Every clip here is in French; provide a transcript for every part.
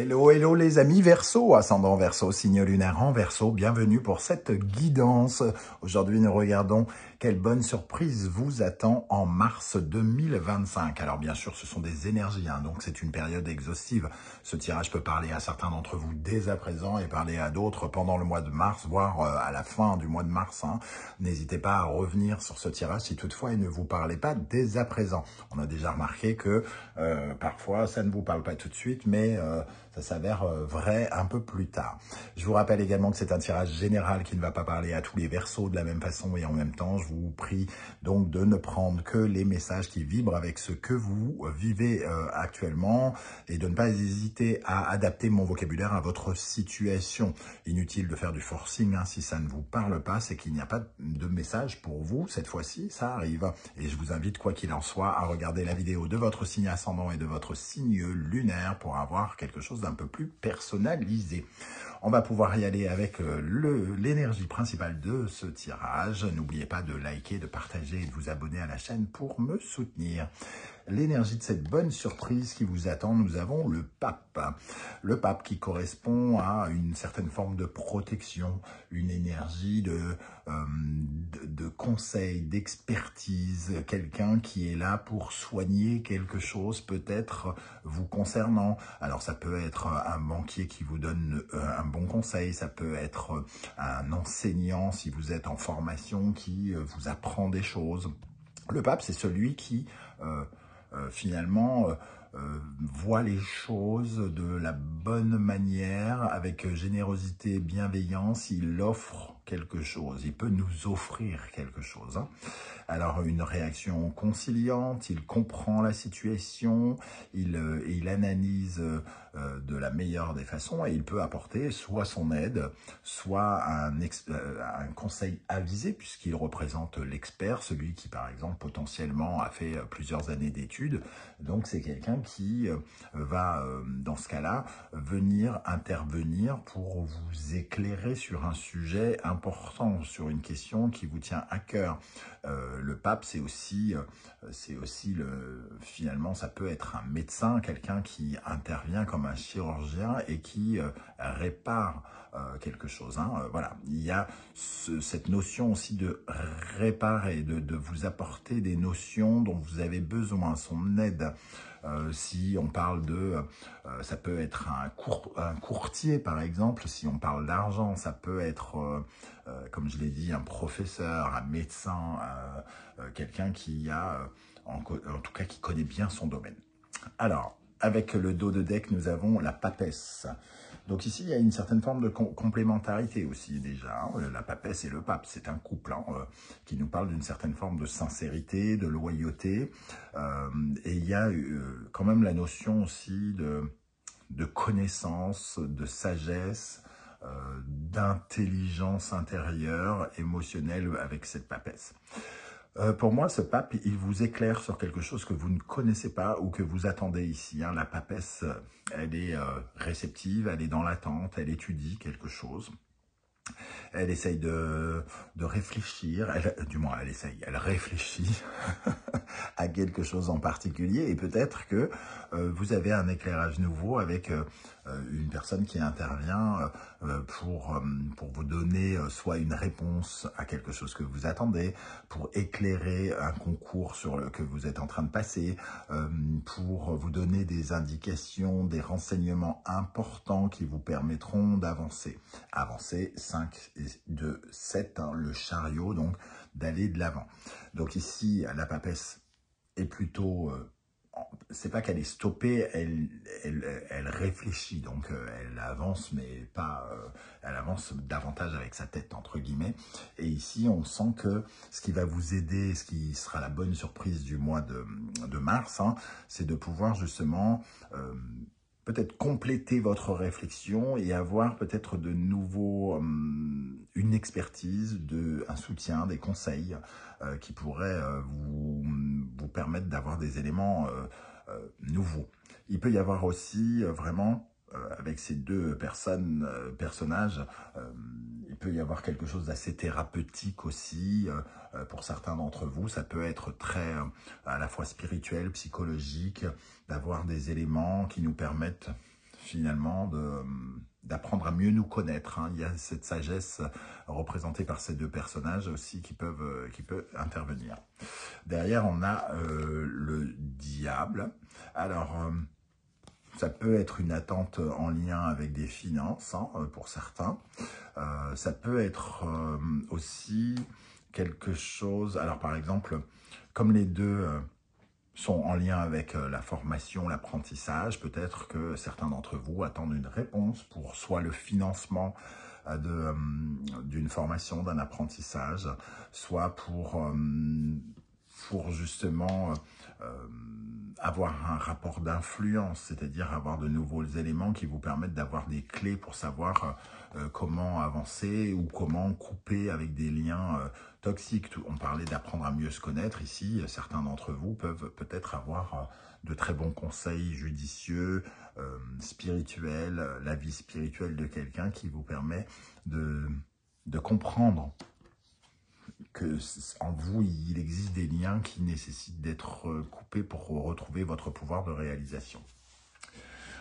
Hello, hello les amis Verseau, ascendant Verseau, signe lunaire en Verseau, bienvenue pour cette guidance. Aujourd'hui, nous regardons quelle bonne surprise vous attend en mars 2025. Alors bien sûr, ce sont des énergies, donc c'est une période exhaustive. Ce tirage peut parler à certains d'entre vous dès à présent et parler à d'autres pendant le mois de mars, voire à la fin du mois de mars. N'hésitez pas à revenir sur ce tirage si toutefois il ne vous parlait pas dès à présent. On a déjà remarqué que parfois ça ne vous parle pas tout de suite, mais ça s'avère vrai un peu plus tard. Je vous rappelle également que c'est un tirage général qui ne va pas parler à tous les Verseaux de la même façon et en même temps, je vous prie donc de ne prendre que les messages qui vibrent avec ce que vous vivez actuellement et de ne pas hésiter à adapter mon vocabulaire à votre situation. Inutile de faire du forcing si ça ne vous parle pas, c'est qu'il n'y a pas de message pour vous. Cette fois-ci, ça arrive. Et je vous invite, quoi qu'il en soit, à regarder la vidéo de votre signe ascendant et de votre signe lunaire pour avoir quelque chose d'un peu plus personnalisé. On va pouvoir y aller avec l'énergie principale de ce tirage. N'oubliez pas de liker, de partager et de vous abonner à la chaîne pour me soutenir. L'énergie de cette bonne surprise qui vous attend, nous avons le pape. Le pape qui correspond à une certaine forme de protection, une énergie de conseil, d'expertise, quelqu'un qui est là pour soigner quelque chose peut-être vous concernant. Alors ça peut être un banquier qui vous donne un bon conseil, ça peut être un enseignant si vous êtes en formation qui vous apprend des choses. Le pape, c'est celui qui finalement voit les choses de la bonne manière, avec générosité, bienveillance. Il offre quelque chose, il peut nous offrir quelque chose. Alors une réaction conciliante, il comprend la situation, il analyse de la meilleure des façons et il peut apporter soit son aide, soit un conseil avisé puisqu'il représente l'expert, celui qui par exemple potentiellement a fait plusieurs années d'études. Donc c'est quelqu'un qui va dans ce cas-là venir intervenir pour vous éclairer sur un sujet important, sur une question qui vous tient à cœur. Le pape, c'est aussi finalement, ça peut être un médecin, quelqu'un qui intervient comme un chirurgien et qui répare quelque chose. Voilà, il y a cette notion aussi de réparer, de vous apporter des notions dont vous avez besoin, son aide. Si on parle ça peut être un courtier par exemple, si on parle d'argent, ça peut être, comme je l'ai dit, un professeur, un médecin, quelqu'un qui a, en tout cas qui connaît bien son domaine. Alors, avec le dos de deck, nous avons la papesse. Donc ici, il y a une certaine forme de complémentarité aussi déjà. La papesse et le pape, c'est un couple qui nous parle d'une certaine forme de sincérité, de loyauté. Et il y a quand même la notion aussi de connaissance, de sagesse, d'intelligence intérieure, émotionnelle avec cette papesse. Pour moi, ce pape, il vous éclaire sur quelque chose que vous ne connaissez pas ou que vous attendez ici. La papesse, elle est réceptive, elle est dans l'attente, elle étudie quelque chose. Elle essaye de réfléchir, elle réfléchit à quelque chose en particulier et peut-être que vous avez un éclairage nouveau avec une personne qui intervient pour vous donner soit une réponse à quelque chose que vous attendez, pour éclairer un concours que vous êtes en train de passer, pour vous donner des indications, des renseignements importants qui vous permettront d'avancer. Avancer 5, 2, 7, le chariot, donc d'aller de l'avant. Donc ici, la papesse est plutôt... c'est pas qu'elle est stoppée, elle réfléchit, donc elle avance, mais pas... elle avance davantage avec sa tête, entre guillemets. Et ici, on sent que ce qui va vous aider, ce qui sera la bonne surprise du mois de mars, c'est de pouvoir justement... peut-être compléter votre réflexion et avoir peut-être de nouveau une expertise, un soutien, des conseils qui pourraient vous permettre d'avoir des éléments nouveaux. Il peut y avoir aussi vraiment, avec ces deux personnages, il peut y avoir quelque chose d'assez thérapeutique aussi. Pour certains d'entre vous, ça peut être très à la fois spirituel, psychologique, d'avoir des éléments qui nous permettent finalement d'apprendre à mieux nous connaître. Hein. Il y a cette sagesse représentée par ces deux personnages aussi qui peut intervenir. Derrière, on a le diable. Alors, ça peut être une attente en lien avec des finances, hein, pour certains. Ça peut être aussi quelque chose... Alors, par exemple, comme les deux... sont en lien avec la formation, l'apprentissage. Peut-être que certains d'entre vous attendent une réponse pour soit le financement d'une formation, d'un apprentissage, soit pour justement avoir un rapport d'influence, c'est-à-dire avoir de nouveaux éléments qui vous permettent d'avoir des clés pour savoir comment avancer ou comment couper avec des liens toxiques. On parlait d'apprendre à mieux se connaître. Ici, certains d'entre vous peuvent peut-être avoir de très bons conseils judicieux, spirituels, la vie spirituelle de quelqu'un qui vous permet de comprendre que en vous, il existe des liens qui nécessitent d'être coupés pour retrouver votre pouvoir de réalisation.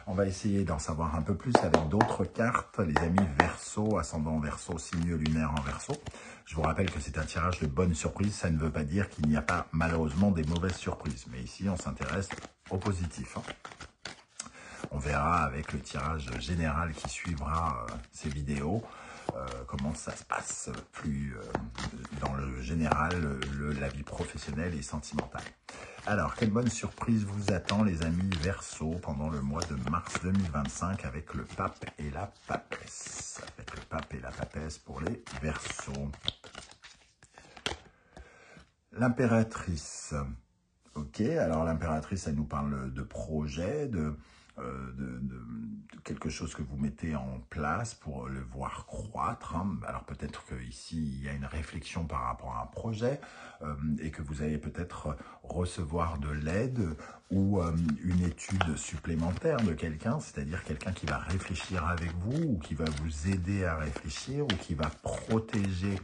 On va essayer d'en savoir un peu plus avec d'autres cartes. Les amis Verseau, ascendant Verseau, signe lunaire en Verseau. Je vous rappelle que c'est un tirage de bonnes surprises. Ça ne veut pas dire qu'il n'y a pas malheureusement des mauvaises surprises. Mais ici, on s'intéresse au positif. On verra avec le tirage général qui suivra ces vidéos comment ça se passe plus dans le général, la vie professionnelle et sentimentale. Alors, quelle bonne surprise vous attend, les amis Verseau, pendant le mois de mars 2025 avec le pape et la papesse. Avec le pape et la papesse pour les Verseaux. L'impératrice. Ok, alors l'impératrice, elle nous parle de projet, de quelque chose que vous mettez en place pour le voir croître. Hein. Alors peut-être qu'ici, il y a une réflexion par rapport à un projet et que vous allez peut-être recevoir de l'aide ou une étude supplémentaire de quelqu'un, c'est-à-dire quelqu'un qui va réfléchir avec vous ou qui va vous aider à réfléchir ou qui va protéger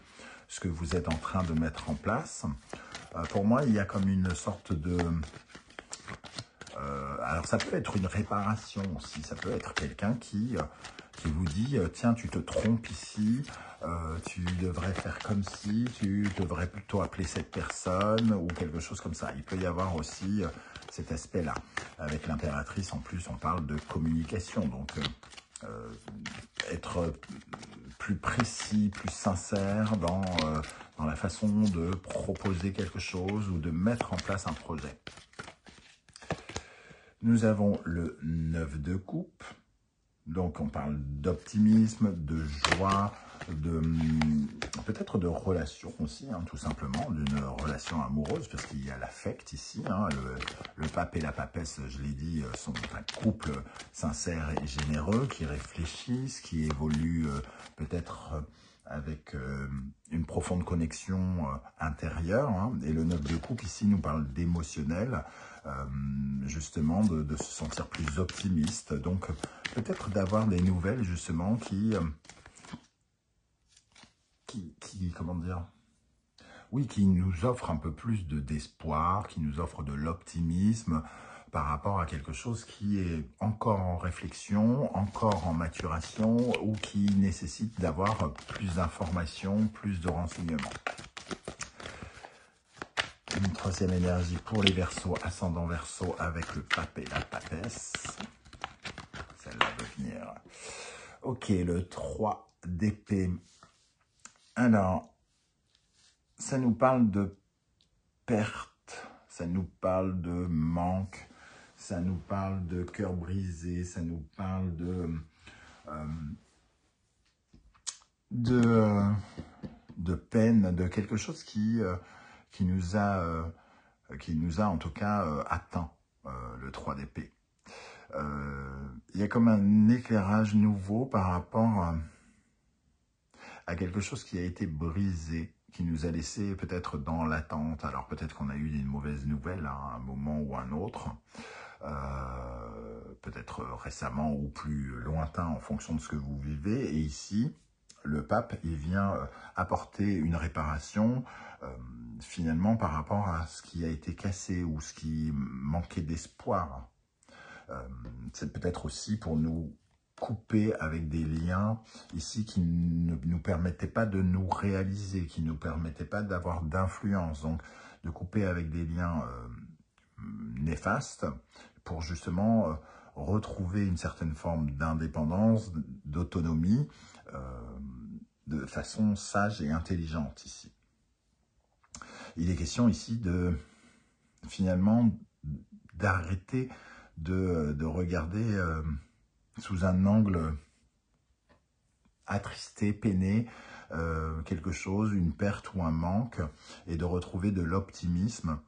ce que vous êtes en train de mettre en place. Pour moi, il y a comme une sorte de... alors, ça peut être une réparation aussi. Ça peut être quelqu'un qui vous dit « Tiens, tu te trompes ici, tu devrais faire comme si, tu devrais plutôt appeler cette personne » ou quelque chose comme ça. Il peut y avoir aussi cet aspect-là. Avec l'impératrice, en plus, on parle de communication. Donc, être plus précis, plus sincère dans la façon de proposer quelque chose ou de mettre en place un projet. Nous avons le 9 de coupe. Donc, on parle d'optimisme, de joie, peut-être de relation aussi, hein, tout simplement, d'une relation amoureuse, parce qu'il y a l'affect ici. Hein, le pape et la papesse, je l'ai dit, sont un couple sincère et généreux, qui réfléchissent, qui évoluent peut-être avec une profonde connexion intérieure. Hein, et le 9 de coupe, ici, nous parle d'émotionnel, justement, de se sentir plus optimiste. Donc, peut-être d'avoir des nouvelles, justement, qui comment dire, oui, qui nous offrent un peu plus d'espoir, qui nous offrent de l'optimisme par rapport à quelque chose qui est encore en réflexion, encore en maturation, ou qui nécessite d'avoir plus d'informations, plus de renseignements. Une troisième énergie pour les Verseaux, ascendant Verseau avec le pape et la papesse. Celle-là veut venir. Ok, le 3 d'épée. Alors, ça nous parle de perte, ça nous parle de manque, ça nous parle de cœur brisé, ça nous parle de peine, de quelque chose qui nous a en tout cas atteint, le 3 d'épée. Il y a comme un éclairage nouveau par rapport à quelque chose qui a été brisé, qui nous a laissé peut-être dans l'attente. Alors peut-être qu'on a eu une mauvaise nouvelle à un moment ou un autre, peut-être récemment ou plus lointain en fonction de ce que vous vivez. Et ici, le pape, il vient apporter une réparation finalement par rapport à ce qui a été cassé ou ce qui manquait d'espoir. C'est peut-être aussi pour nous couper avec des liens ici qui ne nous permettaient pas de nous réaliser, qui ne nous permettaient pas d'avoir d'influence. Donc, de couper avec des liens néfastes pour justement retrouver une certaine forme d'indépendance, d'autonomie, de façon sage et intelligente ici. Il est question ici de, finalement, d'arrêter de regarder sous un angle attristé, peiné, quelque chose, une perte ou un manque, et de retrouver de l'optimisme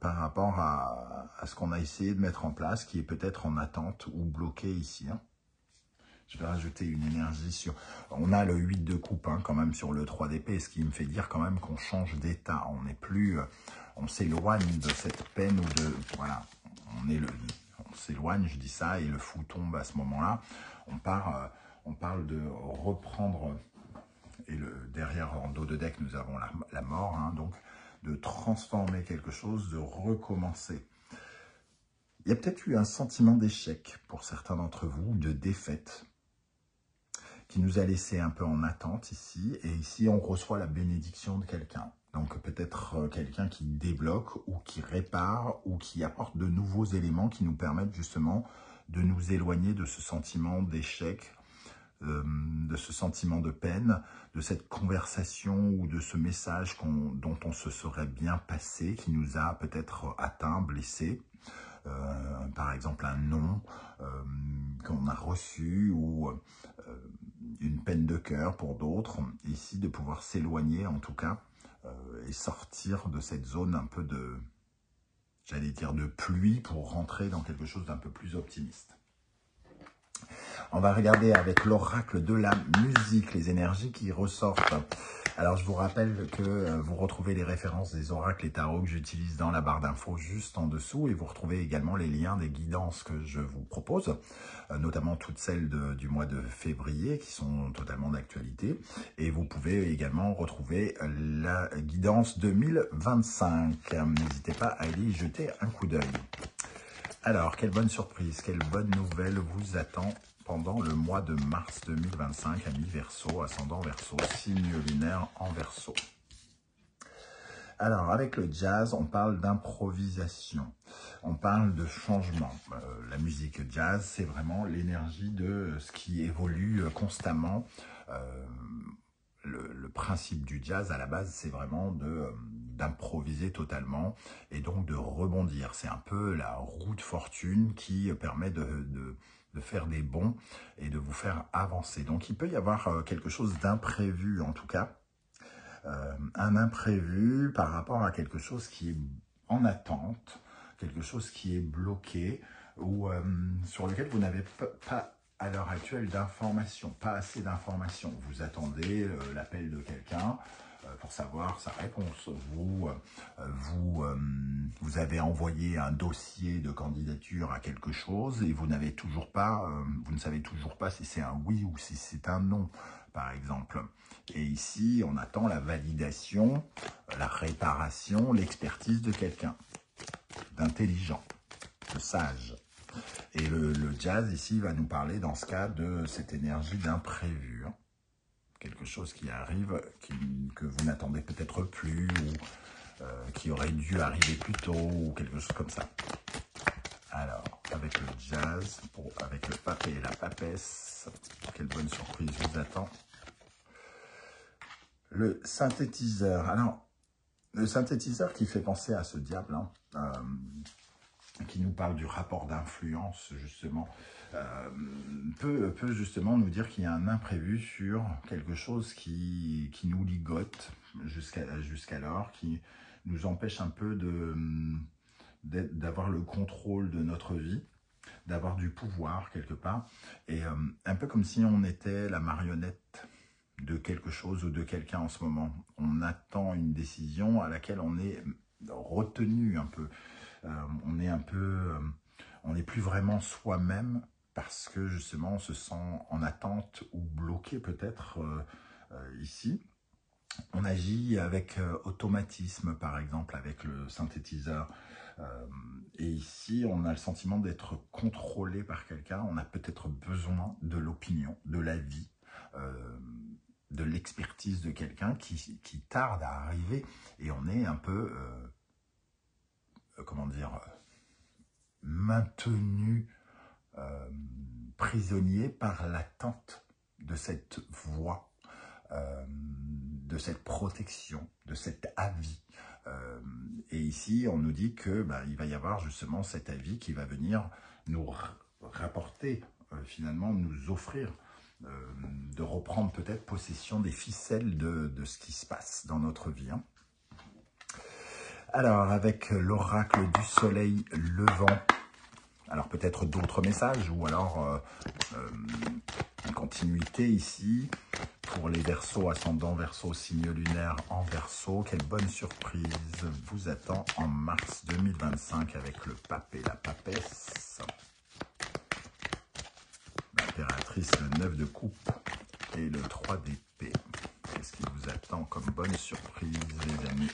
par rapport à ce qu'on a essayé de mettre en place, qui est peut-être en attente ou bloqué ici. Je vais rajouter une énergie sur... On a le 8 de coupe quand même sur le 3 d'épée, ce qui me fait dire quand même qu'on change d'état. On n'est plus... on s'éloigne de cette peine ou de... Voilà, on s'éloigne, je dis ça, et le fou tombe à ce moment-là. On parle de reprendre... Et derrière, en dos de deck, nous avons la mort, donc de transformer quelque chose, de recommencer. Il y a peut-être eu un sentiment d'échec pour certains d'entre vous, de défaite, qui nous a laissé un peu en attente ici. Et ici, on reçoit la bénédiction de quelqu'un. Donc peut-être quelqu'un qui débloque ou qui répare ou qui apporte de nouveaux éléments qui nous permettent justement de nous éloigner de ce sentiment d'échec, de ce sentiment de peine, de cette conversation ou de ce message dont on se serait bien passé, qui nous a peut-être atteint, blessé. Par exemple un non qu'on a reçu ou une peine de cœur pour d'autres. Ici, de pouvoir s'éloigner en tout cas et sortir de cette zone un peu de, j'allais dire, de pluie pour rentrer dans quelque chose d'un peu plus optimiste. On va regarder avec l'oracle de la musique, les énergies qui ressortent. Alors, je vous rappelle que vous retrouvez les références des oracles et tarots que j'utilise dans la barre d'infos juste en dessous. Et vous retrouvez également les liens des guidances que je vous propose, notamment toutes celles du mois de février qui sont totalement d'actualité. Et vous pouvez également retrouver la guidance 2025. N'hésitez pas à aller y jeter un coup d'œil. Alors, quelle bonne surprise, quelle bonne nouvelle vous attend pendant le mois de mars 2025, ami Verseau, ascendant Verseau, signe lunaire en Verseau. Alors, avec le jazz, on parle d'improvisation, on parle de changement. La musique jazz, c'est vraiment l'énergie de ce qui évolue constamment. Le principe du jazz, à la base, c'est vraiment d'improviser totalement et donc de rebondir. C'est un peu la roue de fortune qui permet de faire des bonds et de vous faire avancer. Donc, il peut y avoir quelque chose d'imprévu, en tout cas. Un imprévu par rapport à quelque chose qui est en attente, quelque chose qui est bloqué ou sur lequel vous n'avez pas à l'heure actuelle d'informations, pas assez d'informations. Vous attendez l'appel de quelqu'un pour savoir sa réponse. Vous avez envoyé un dossier de candidature à quelque chose et vous n'avez toujours pas, vous ne savez toujours pas si c'est un oui ou si c'est un non, par exemple. Et ici, on attend la validation, la réparation, l'expertise de quelqu'un, d'intelligent, de sage. Et le jazz, ici, va nous parler, dans ce cas, de cette énergie d'imprévu. Quelque chose qui arrive, que vous n'attendez peut-être plus, ou qui aurait dû arriver plus tôt, ou quelque chose comme ça. Alors, avec le jazz, avec le papé et la papesse, quelle bonne surprise vous attend. Le synthétiseur. Alors, le synthétiseur qui fait penser à ce diable, qui nous parle du rapport d'influence, justement, peut justement nous dire qu'il y a un imprévu sur quelque chose qui nous ligote jusqu'alors, qui nous empêche un peu d'avoir le contrôle de notre vie, d'avoir du pouvoir quelque part, et un peu comme si on était la marionnette de quelque chose ou de quelqu'un en ce moment. On attend une décision à laquelle on est retenu un peu. On n'est plus vraiment soi-même parce que justement on se sent en attente ou bloqué peut-être ici. On agit avec automatisme, par exemple, avec le synthétiseur. Et ici, on a le sentiment d'être contrôlé par quelqu'un. On a peut-être besoin de l'opinion, de l'avis, de l'expertise de quelqu'un qui tarde à arriver. Et on est un peu, comment dire, maintenu prisonnier par l'attente de cette voix, de cette protection, de cet avis. Et ici, on nous dit que il va y avoir justement cet avis qui va venir nous rapporter, finalement, nous offrir de reprendre peut-être possession des ficelles de ce qui se passe dans notre vie. Hein. Alors, avec l'oracle du soleil levant, alors peut-être d'autres messages, ou alors une continuité ici, pour les Verseaux, ascendant Verseau, signe lunaire en Verseau. Quelle bonne surprise vous attend en mars 2025 avec le pape et la papesse. L'impératrice, le 9 de coupe et le 3 d'épée. Qu'est-ce qui vous attend comme bonne surprise, les amis?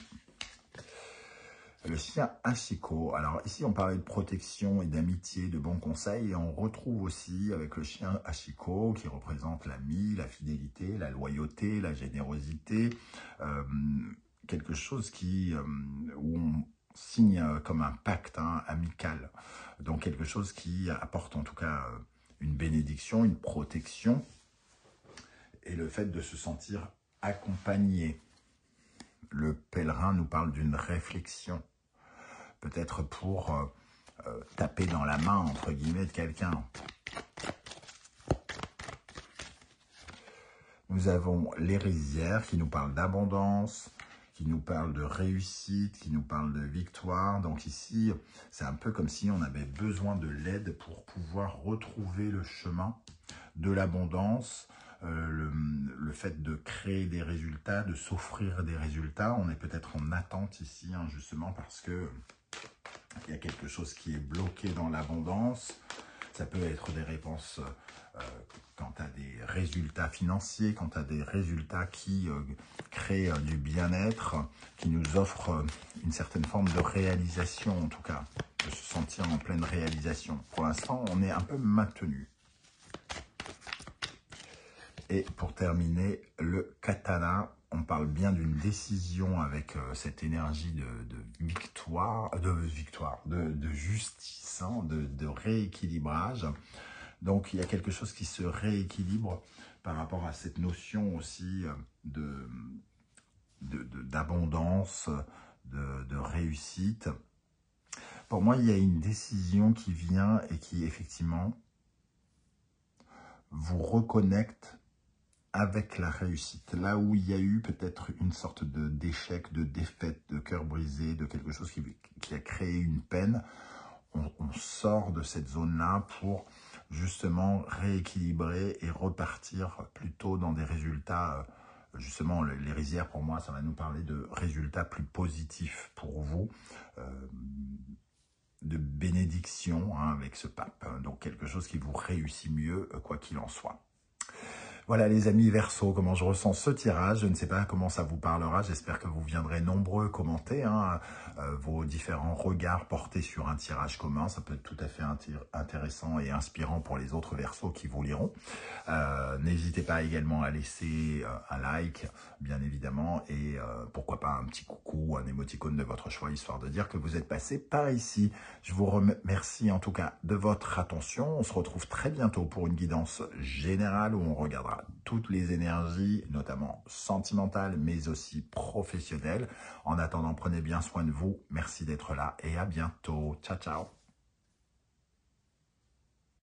Le chien Hachiko. Alors ici, on parlait de protection et d'amitié, de bons conseils. Et on retrouve aussi avec le chien Hachiko qui représente l'ami, la fidélité, la loyauté, la générosité. Quelque chose où on signe comme un pacte amical. Donc quelque chose qui apporte en tout cas une bénédiction, une protection. Et le fait de se sentir accompagné. Le pèlerin nous parle d'une réflexion. Peut-être pour taper dans la main, entre guillemets, de quelqu'un. Nous avons l'héritière qui nous parle d'abondance, qui nous parle de réussite, qui nous parle de victoire. Donc ici, c'est un peu comme si on avait besoin de l'aide pour pouvoir retrouver le chemin de l'abondance, le fait de créer des résultats, de s'offrir des résultats. On est peut-être en attente ici, hein, justement, parce que il y a quelque chose qui est bloqué dans l'abondance. Ça peut être des réponses quant à des résultats financiers, quant à des résultats qui créent du bien-être, qui nous offrent une certaine forme de réalisation, en tout cas, de se sentir en pleine réalisation. Pour l'instant, on est un peu maintenu. Et pour terminer, le katana. On parle bien d'une décision avec cette énergie de victoire, de justice, hein, de rééquilibrage. Donc, il y a quelque chose qui se rééquilibre par rapport à cette notion aussi d'abondance, de réussite. Pour moi, il y a une décision qui vient et qui, effectivement, vous reconnecte avec la réussite, là où il y a eu peut-être une sorte d'échec, de défaite, de cœur brisé, de quelque chose qui a créé une peine, on sort de cette zone-là pour justement rééquilibrer et repartir plutôt dans des résultats, justement les rizières pour moi, ça va nous parler de résultats plus positifs pour vous, de bénédiction hein, avec ce pape, donc quelque chose qui vous réussit mieux quoi qu'il en soit. Voilà les amis Verseau, comment je ressens ce tirage. Je ne sais pas comment ça vous parlera. J'espère que vous viendrez nombreux commenter vos différents regards portés sur un tirage commun. Ça peut être tout à fait intéressant et inspirant pour les autres Verseaux qui vous liront. N'hésitez pas également à laisser un like, bien évidemment, et pourquoi pas un petit coucou, un émoticône de votre choix, histoire de dire que vous êtes passé par ici. Je vous remercie en tout cas de votre attention. On se retrouve très bientôt pour une guidance générale où on regardera toutes les énergies, notamment sentimentales, mais aussi professionnelles. En attendant, prenez bien soin de vous. Merci d'être là et à bientôt. Ciao, ciao.